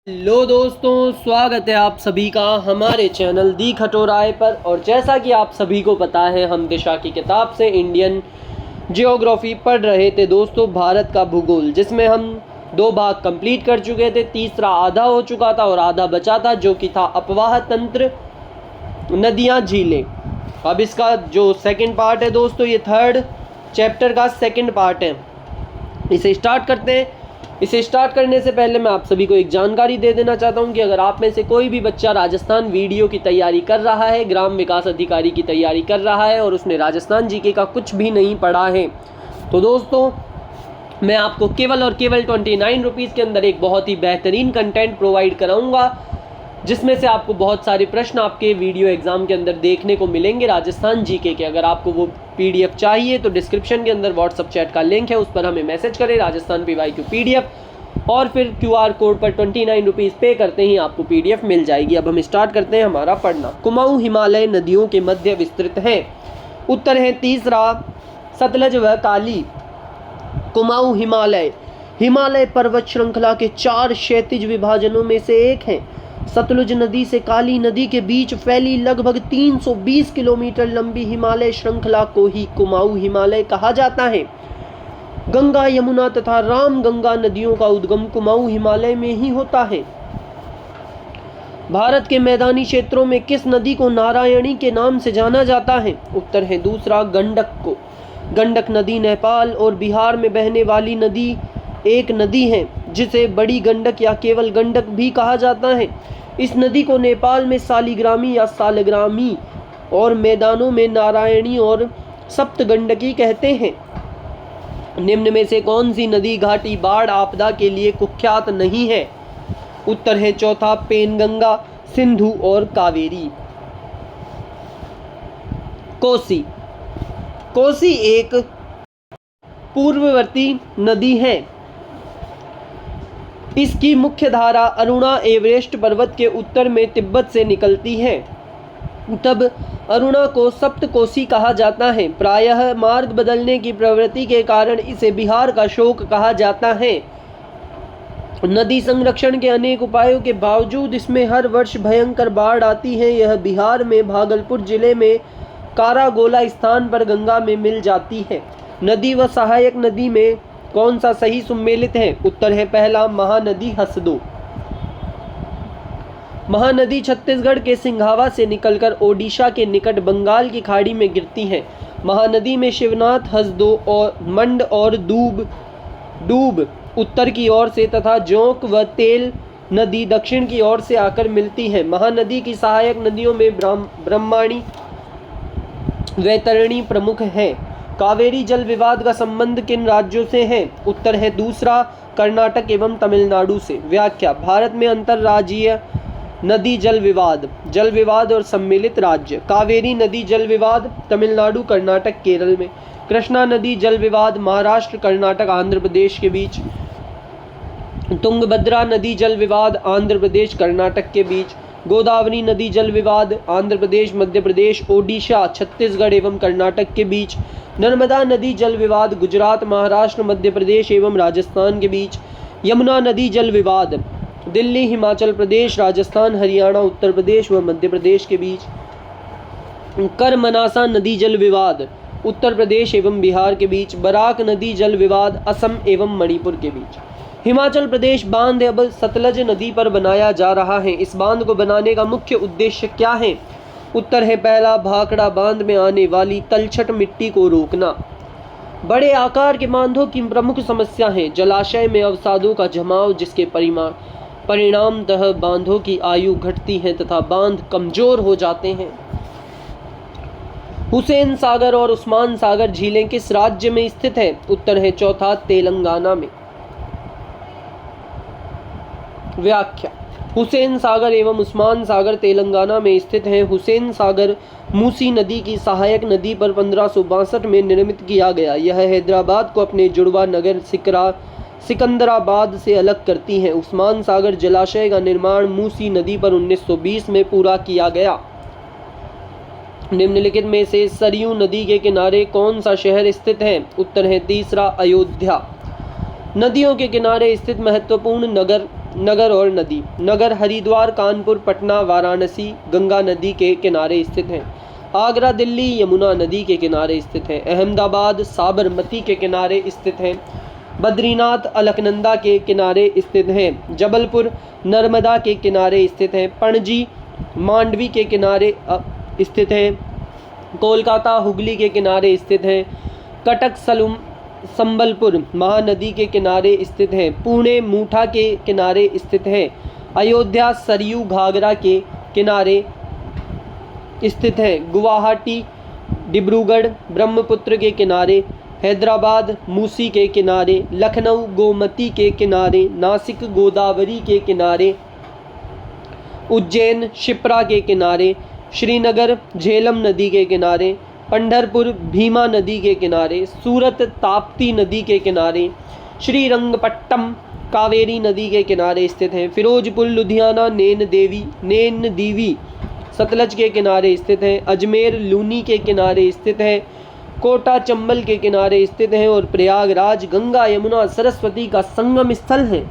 Hello दोस्तों, स्वागत है आप सभी का हमारे चैनल दी खटोराय पर। और जैसा कि आप सभी को पता है, हम दिशा की किताब से इंडियन जियोग्राफी पढ़ रहे थे दोस्तों, भारत का भूगोल, जिसमें हम 2 भाग कंप्लीट कर चुके थे। तीसरा आधा हो चुका था और आधा बचा था, जो कि था अपवाह तंत्र, नदियाँ, झीलें। अब इसका जो सेकंड पार्ट है दोस्तों, ये 3rd चैप्टर का सेकंड पार्ट है। इसे स्टार्ट करते हैं। इसे स्टार्ट करने से पहले मैं आप सभी को एक जानकारी दे देना चाहता हूं कि अगर आप में से कोई भी बच्चा राजस्थान वीडियो की तैयारी कर रहा है, ग्राम विकास अधिकारी की तैयारी कर रहा है और उसने राजस्थान जीके का कुछ भी नहीं पढ़ा है, तो दोस्तों मैं आपको केवल और केवल 29 रुपीज़ के अंदर एक बहुत ही बेहतरीन कंटेंट प्रोवाइड कराऊंगा, जिसमें से आपको बहुत सारे प्रश्न आपके वीडियो एग्जाम के अंदर देखने को मिलेंगे राजस्थान जीके के। अगर आपको वो पीडीएफ चाहिए तो डिस्क्रिप्शन के अंदर व्हाट्सअप चैट का लिंक है, उस पर हमें मैसेज करें राजस्थान पीवाईक्यू पीडीएफ, और फिर क्यूआर कोड पर 29 रुपीज़ पे करते ही आपको पीडीएफ मिल जाएगी। अब हम स्टार्ट करते हैं हमारा पढ़ना। कुमाऊं हिमालय नदियों के मध्य विस्तृत है। उत्तर है तीसरा, सतलज व काली। कुमाऊं हिमालय हिमालय पर्वत श्रृंखला के 4 क्षैतिज विभाजनों में से एक है। सतलुज नदी से काली नदी के बीच फैली लगभग 320 किलोमीटर लंबी हिमालय श्रृंखला को ही कुमाऊं हिमालय कहा जाता है। गंगा, यमुना तथा रामगंगा नदियों का उद्गम कुमाऊं हिमालय में ही होता है। भारत के मैदानी क्षेत्रों में किस नदी को नारायणी के नाम से जाना जाता है? उत्तर है दूसरा, गंडक को। गंडक नदी नेपाल और बिहार में बहने वाली नदी एक नदी है, जिसे बड़ी गंडक या केवल गंडक भी कहा जाता है। इस नदी को नेपाल में सालिग्रामी या सालग्रामी और मैदानों में नारायणी और सप्तगंडकी कहते हैं। निम्न में से कौन सी नदी घाटी बाढ़ आपदा के लिए कुख्यात नहीं है? उत्तर है चौथा, पेनगंगा, सिंधु और कावेरी। कोसी। कोसी एक पूर्ववर्ती नदी है। इसकी मुख्य धारा अरुणा एवरेस्ट पर्वत के उत्तर में तिब्बत से निकलती है। तब अरुणा को सप्तकोसी कहा जाता है। प्रायः मार्ग बदलने की प्रवृत्ति के कारण इसे बिहार का शोक कहा जाता है। नदी संरक्षण के अनेक उपायों के बावजूद इसमें हर वर्ष भयंकर बाढ़ आती है। यह बिहार में भागलपुर जिले में कारागोला स्थान पर गंगा में मिल जाती है। नदी व सहायक नदी में कौन सा सही सम्मिलित है? उत्तर है पहला, महानदी हसदो। महानदी छत्तीसगढ़ के सिंघावा से निकलकर ओडिशा के निकट बंगाल की खाड़ी में गिरती है। महानदी में शिवनाथ, हसदो और मंड और डूब उत्तर की ओर से तथा जोंक व तेल नदी दक्षिण की ओर से आकर मिलती है। महानदी की सहायक नदियों में ब्रह्मणी, वैतरणी प्रमुख है। कावेरी जल विवाद का संबंध किन राज्यों से है? उत्तर है दूसरा, कर्नाटक एवं तमिलनाडु से। व्याख्या। भारत में अंतर्राज्यीय नदी जल विवाद और सम्मिलित राज्य। कावेरी नदी जल विवाद तमिलनाडु, कर्नाटक, केरल में। कृष्णा नदी जल विवाद महाराष्ट्र, कर्नाटक, आंध्र प्रदेश के बीच। तुंगभद्रा नदी जल विवाद आंध्र प्रदेश, कर्नाटक के बीच। गोदावरी नदी जल विवाद आंध्र प्रदेश, मध्य प्रदेश, ओडिशा, छत्तीसगढ़ एवं कर्नाटक के बीच। नर्मदा नदी जल विवाद गुजरात, महाराष्ट्र, मध्य प्रदेश एवं राजस्थान के बीच। यमुना नदी जल विवाद दिल्ली, हिमाचल प्रदेश, राजस्थान, हरियाणा, उत्तर प्रदेश व मध्य प्रदेश के बीच। करमनासा नदी जल विवाद उत्तर प्रदेश एवं बिहार के बीच। बराक नदी जल विवाद असम एवं मणिपुर के बीच। हिमाचल प्रदेश बांध अब सतलज नदी पर बनाया जा रहा है। इस बांध को बनाने का मुख्य उद्देश्य क्या है? उत्तर है पहला, भाखड़ा बांध में आने वाली तलछट मिट्टी को रोकना। बड़े आकार के बांधों की प्रमुख समस्या है जलाशय में अवसादों का जमाव, जिसके परिणामतः बांधों की आयु घटती है तथा बांध कमजोर हो जाते हैं। हुसैन सागर और उस्मान सागर झीलें किस राज्य में स्थित है? उत्तर है चौथा, तेलंगाना में। व्याख्या। हुसैन सागर एवं उस्मान सागर तेलंगाना में स्थित हैं। हुसैन सागर मूसी नदी की सहायक नदी पर 1562 में निर्मित किया गया। यह हैदराबाद को अपने जुड़वा नगर सिकंदराबाद से अलग करती है। उस्मान सागर जलाशय का निर्माण मूसी नदी पर 1920 में पूरा किया गया। निम्नलिखित में से सरयू नदी के किनारे कौन सा शहर स्थित है? उत्तर है तीसरा, अयोध्या। नदियों के किनारे स्थित महत्वपूर्ण नगर नगर और नदी। नगर हरिद्वार, कानपुर, पटना, वाराणसी गंगा नदी के किनारे स्थित हैं। आगरा, दिल्ली यमुना नदी के किनारे स्थित है। अहमदाबाद साबरमती के किनारे स्थित है। बद्रीनाथ अलकनंदा के किनारे स्थित है। जबलपुर नर्मदा के किनारे स्थित है। पणजी मांडवी के किनारे स्थित है। कोलकाता हुगली के किनारे स्थित है। कटक संबलपुर महानदी के किनारे स्थित है। पुणे मूठा के किनारे स्थित है। अयोध्या सरयू घाघरा के किनारे स्थित है। गुवाहाटी डिब्रूगढ़ ब्रह्मपुत्र के किनारे। हैदराबाद मूसी के किनारे। लखनऊ गोमती के किनारे। नासिक गोदावरी के किनारे। उज्जैन शिप्रा के किनारे। श्रीनगर झेलम नदी के किनारे। पंढरपुर भीमा नदी के किनारे। सूरत ताप्ती नदी के किनारे। श्रीरंगपट्टम कावेरी नदी के किनारे स्थित है। फिरोजपुर लुधियाना नैन देवी सतलज के किनारे स्थित है। अजमेर लूनी के किनारे स्थित है। कोटा चंबल के किनारे स्थित है। और प्रयागराज गंगा यमुना सरस्वती का संगम स्थल है।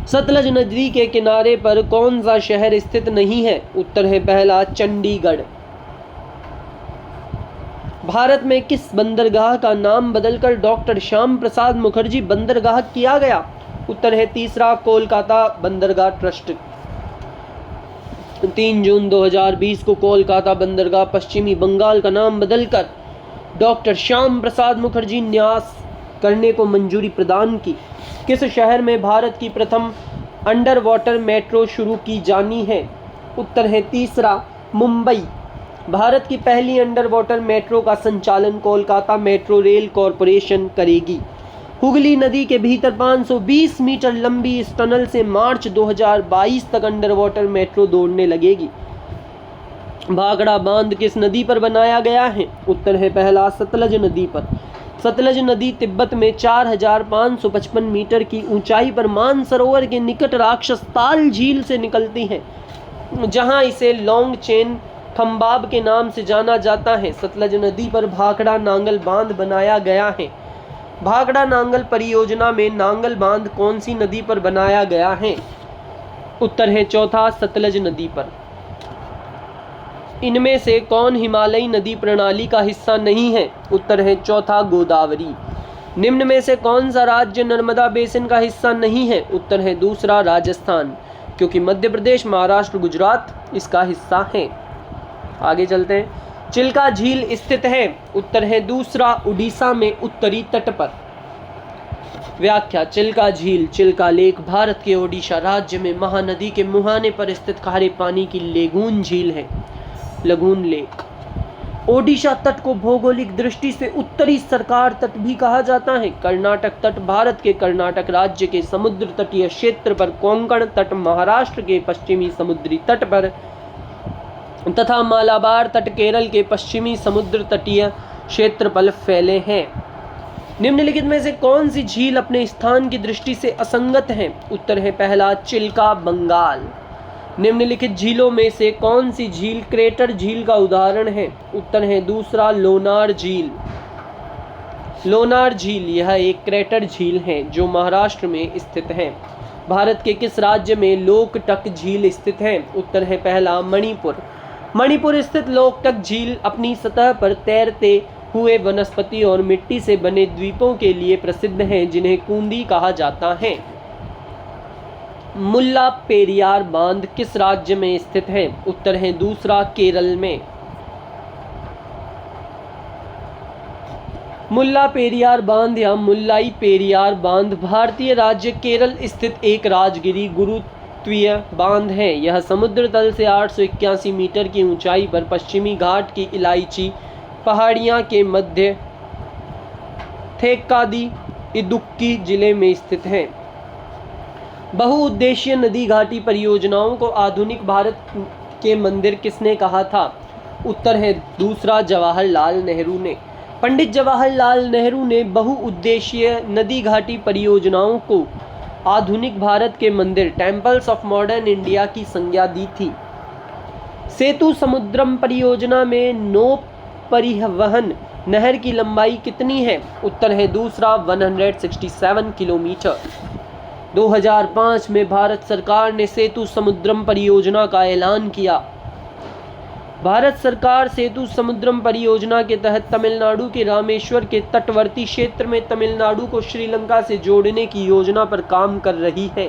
सतलज नदी के किनारे पर कौन सा शहर स्थित नहीं है? उत्तर है पहला चंडीगढ़। भारत में किस बंदरगाह का नाम बदलकर डॉक्टर श्याम प्रसाद मुखर्जी बंदरगाह किया गया? उत्तर है तीसरा कोलकाता बंदरगाह ट्रस्ट। 3 जून 2020 को कोलकाता बंदरगाह पश्चिमी बंगाल का नाम बदलकर डॉक्टर श्याम प्रसाद मुखर्जी न्यास करने को मंजूरी प्रदान की। किस शहर में भारत की प्रथम अंडर वाटर मेट्रो शुरू की जानी है? उत्तर है तीसरा मुंबई। भारत की पहली अंडर वाटर मेट्रो का संचालन कोलकाता मेट्रो रेल कॉरपोरेशन करेगी। हुगली नदी के भीतर 520 मीटर लंबी इस टनल से मार्च 2022 तक अंडर वाटर मेट्रो दौड़ने लगेगी। भाखड़ा बांध किस नदी पर बनाया गया है? उत्तर है पहला सतलज नदी पर। सतलज नदी तिब्बत में 4555 मीटर की ऊंचाई पर मानसरोवर के निकट राक्षसताल झील से निकलती है, जहां इसे लॉन्ग चेन खंबाब के नाम से जाना जाता है। सतलज नदी पर भाखड़ा नांगल बांध बनाया गया है। भाखड़ा नांगल परियोजना में नांगल बांध कौन सी नदी पर बनाया गया है? उत्तर है चौथा सतलज नदी पर। इनमें से कौन हिमालयी नदी प्रणाली का हिस्सा नहीं है? उत्तर है चौथा गोदावरी। निम्न में से कौन सा राज्य नर्मदा बेसिन का हिस्सा नहीं है? उत्तर है दूसरा राजस्थान, क्योंकि मध्य प्रदेश महाराष्ट्र गुजरात इसका हिस्सा है। आगे चलते हैं। चिल्का झील स्थित है? उत्तर है दूसरा उड़ीसा में उत्तरी तट पर। व्याख्या। चिल्का झील चिल्का लेक भारत के ओडिशा राज्य में महानदी के मुहाने पर स्थित खारे पानी की लेगून झील है। Lagoon lake. ओडिशा तट को भौगोलिक दृष्टि से उत्तरी सरकार तट भी कहा जाता है। कर्नाटक तट भारत के कर्नाटक राज्य के समुद्र तटीय क्षेत्र पर, कोंकण तट महाराष्ट्र के पश्चिमी समुद्री तट पर तथा मालाबार तट केरल के पश्चिमी समुद्र तटीय क्षेत्र पर फैले हैं। निम्नलिखित में से कौन सी झील अपने स्थान की दृष्टि से असंगत है? उत्तर है पहला चिल्का बंगाल। निम्नलिखित झीलों में से कौन सी झील क्रेटर झील का उदाहरण है? उत्तर है दूसरा लोनार झील। लोनार झील यह एक क्रेटर झील है जो महाराष्ट्र में स्थित है। भारत के किस राज्य में लोकटक झील स्थित है? उत्तर है पहला मणिपुर। मणिपुर स्थित लोकटक झील अपनी सतह पर तैरते हुए वनस्पति और मिट्टी से बने द्वीपों के लिए प्रसिद्ध हैं, जिन्हें कूंदी कहा जाता है। मुल्ला पेरियार बांध किस राज्य में स्थित है? उत्तर है दूसरा केरल में। मुल्ला पेरियार बांध या मुल्लाई पेरियार बांध भारतीय राज्य केरल स्थित एक राजगिरी गुरुत्वीय बांध है। यह समुद्र तल से 881 मीटर की ऊंचाई पर पश्चिमी घाट की इलायची पहाड़ियां के मध्य थेक्कादी इदुक्की जिले में स्थित है। बहुउद्देशीय नदी घाटी परियोजनाओं को आधुनिक भारत के मंदिर किसने कहा था? उत्तर है दूसरा जवाहरलाल नेहरू ने। पंडित जवाहरलाल नेहरू ने बहुउद्देशीय नदी घाटी परियोजनाओं को आधुनिक भारत के मंदिर टेम्पल्स ऑफ मॉडर्न इंडिया की संज्ञा दी थी। सेतु समुद्रम परियोजना में नौ परिवहन नहर की लंबाई कितनी है? उत्तर है दूसरा 167 किलोमीटर। 2005 में भारत सरकार ने सेतु समुद्रम परियोजना का ऐलान किया। भारत सरकार सेतु समुद्रम परियोजना के तहत तमिलनाडु के रामेश्वर के तटवर्ती क्षेत्र में तमिलनाडु को श्रीलंका से जोड़ने की योजना पर काम कर रही है।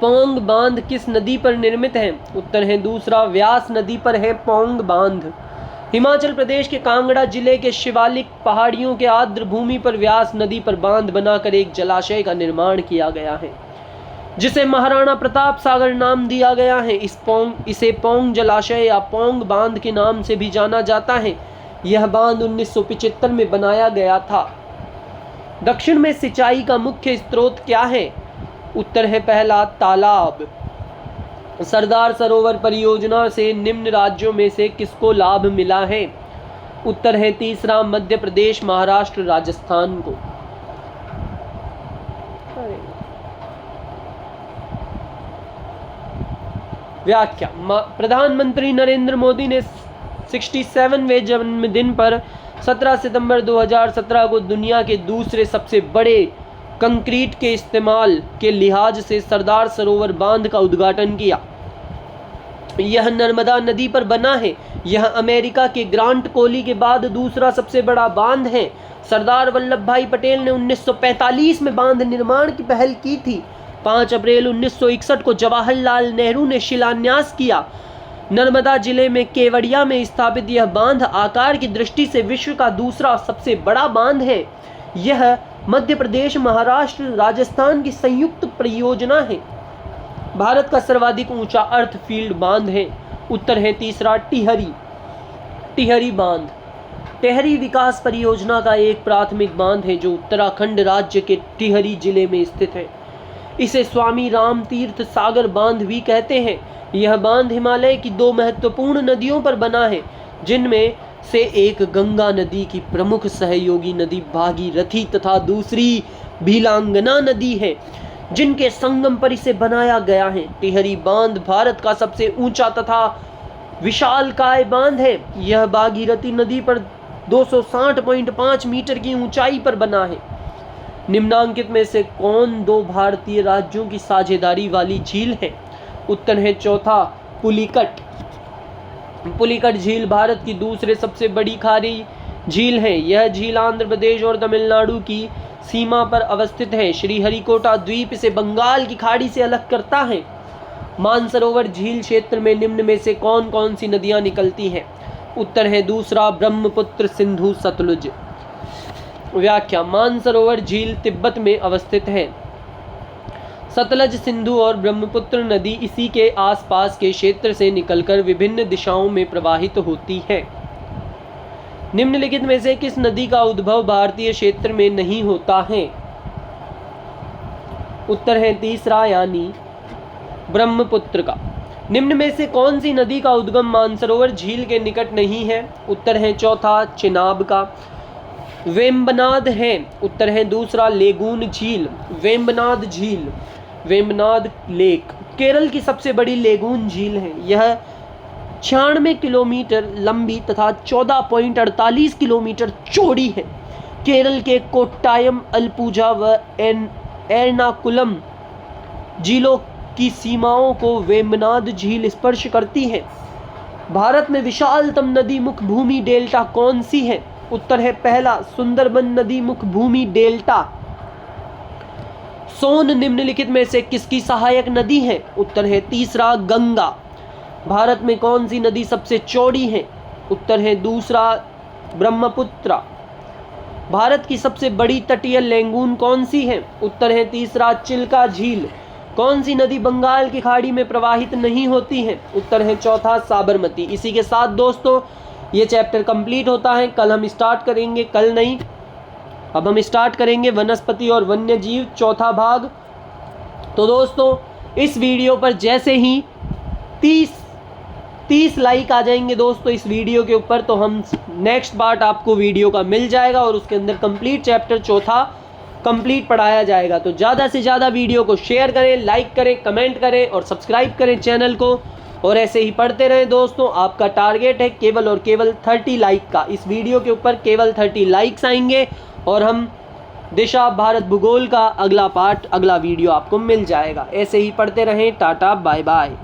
पोंग बांध किस नदी पर निर्मित है? उत्तर है दूसरा, व्यास नदी पर है पोंग बांध। हिमाचल प्रदेश के कांगड़ा जिले के शिवालिक पहाड़ियों के आर्द्र भूमि पर व्यास नदी पर बांध बनाकर एक जलाशय का निर्माण किया गया है, जिसे महाराणा प्रताप सागर नाम दिया गया है। इसे पोंग जलाशय या पोंग बांध के नाम से भी जाना जाता है। यह बांध 1975 में बनाया गया था। दक्षिण में सिंचाई का मुख्य स्रोत क्या है? उत्तर है पहला, तालाब। सरदार सरोवर परियोजना से निम्न राज्यों में से किसको लाभ मिला है? उत्तर है तीसरा, मध्य प्रदेश, महाराष्ट्र, राजस्थान को। व्याख्या। प्रधानमंत्री नरेंद्र मोदी ने 67वें जन्मदिन पर 17 सितंबर 2017 को दुनिया के दूसरे सबसे बड़े कंक्रीट के इस्तेमाल के लिहाज से सरदार सरोवर बांध का उद्घाटन किया। यह नर्मदा नदी पर बना है। यह अमेरिका के ग्रांट कोली के बाद दूसरा सबसे बड़ा बांध है। सरदार वल्लभ भाई पटेल ने 1945 में बांध निर्माण की पहल की थी। 5 अप्रैल 1961 को जवाहरलाल नेहरू ने शिलान्यास किया। नर्मदा जिले में केवड़िया में स्थापित यह बांध आकार की दृष्टि से विश्व का दूसरा सबसे बड़ा बांध है। यह मध्य प्रदेश, महाराष्ट्र, राजस्थान की संयुक्त परियोजना है। भारत का सर्वाधिक ऊंचा अर्थ फील्ड बांध है। उत्तर है तीसरा, टिहरी बांध। टिहरी विकास परियोजना का एक प्राथमिक बांध है जो उत्तराखंड राज्य के टिहरी जिले में स्थित है। इसे स्वामी राम तीर्थ सागर बांध भी कहते हैं। यह बांध हिमालय की 2 महत्वपूर्ण नदियों पर बना है, जिनमें से एक गंगा नदी की प्रमुख सहयोगी नदी भागीरथी तथा दूसरी भीलांगना नदी है, जिनके संगम पर इसे बनाया गया है। टिहरी बांध भारत का सबसे ऊंचा तथा विशालकाय बांध है। यह भागीरथी नदी पर 260.5 मीटर की ऊंचाई पर बना है। निम्नांकित में से कौन 2 भारतीय राज्यों की साझेदारी वाली झील है? उत्तर है चौथा, पुलिकट। पुलिकट झील भारत की दूसरे सबसे बड़ी खारी झील है। यह झील आंध्र प्रदेश और तमिलनाडु की सीमा पर अवस्थित है। श्रीहरिकोटा द्वीप इसे बंगाल की खाड़ी से अलग करता है। मानसरोवर झील क्षेत्र में निम्न में से कौन कौन सी नदियां निकलती हैं? उत्तर है दूसरा, ब्रह्मपुत्र, सिंधु, सतलुज। व्याख्या। मानसरोवर झील तिब्बत में अवस्थित है। सतलज, सिंधु और ब्रह्मपुत्र नदी इसी के आसपास के क्षेत्र से निकलकर विभिन्न दिशाओं में प्रवाहित होती है। निम्नलिखित में से किस नदी का उद्भव भारतीय क्षेत्र में नहीं होता है? उत्तर है तीसरा, यानी ब्रह्मपुत्र का। निम्न में से कौन सी नदी का उद्गम मानसरोवर झील के निकट नहीं है? उत्तर है चौथा, चिनाब का। वेम्बनाद है। उत्तर है दूसरा, लेगून झील। वेम्बनाद झील, वेम्बनाद लेक केरल की सबसे बड़ी लेगून झील है। यह 96 किलोमीटर लंबी तथा 14.48 किलोमीटर चौड़ी है। केरल के कोट्टायम, अलपुझा व एर्नाकुलम जिलों की सीमाओं को वेम्बनाद झील स्पर्श करती है। भारत में विशालतम नदी मुख भूमि डेल्टा कौन सी है? उत्तर है पहला, सुंदरबन नदी मुख भूमि डेल्टा। सोन निम्नलिखित में से किसकी सहायक नदी है? उत्तर है तीसरा, गंगा। भारत में कौन सी नदी सबसे चौड़ी है? उत्तर है दूसरा, ब्रह्मपुत्र। भारत की सबसे बड़ी तटीय लैगून कौन सी है? उत्तर है तीसरा, चिल्का झील। कौन सी नदी बंगाल की खाड़ी में प्रवाहित नहीं होती है? उत्तर है चौथा, साबरमती। इसी के साथ दोस्तों ये चैप्टर कंप्लीट होता है। कल हम स्टार्ट करेंगे, कल नहीं, अब हम स्टार्ट करेंगे वनस्पति और वन्य जीव, चौथा भाग। तो दोस्तों इस वीडियो पर जैसे ही 30 लाइक आ जाएंगे दोस्तों इस वीडियो के ऊपर, तो हम नेक्स्ट पार्ट आपको वीडियो का मिल जाएगा और उसके अंदर कंप्लीट चैप्टर चौथा कंप्लीट पढ़ाया जाएगा। तो ज़्यादा से ज़्यादा वीडियो को शेयर करें, लाइक करें, कमेंट करें और सब्सक्राइब करें चैनल को, और ऐसे ही पढ़ते रहें दोस्तों। आपका टारगेट है केवल और केवल 30 लाइक का। इस वीडियो के ऊपर केवल 30 लाइक्स आएंगे और हम दिशा भारत भूगोल का अगला पार्ट, अगला वीडियो आपको मिल जाएगा। ऐसे ही पढ़ते रहें। Tata bye bye.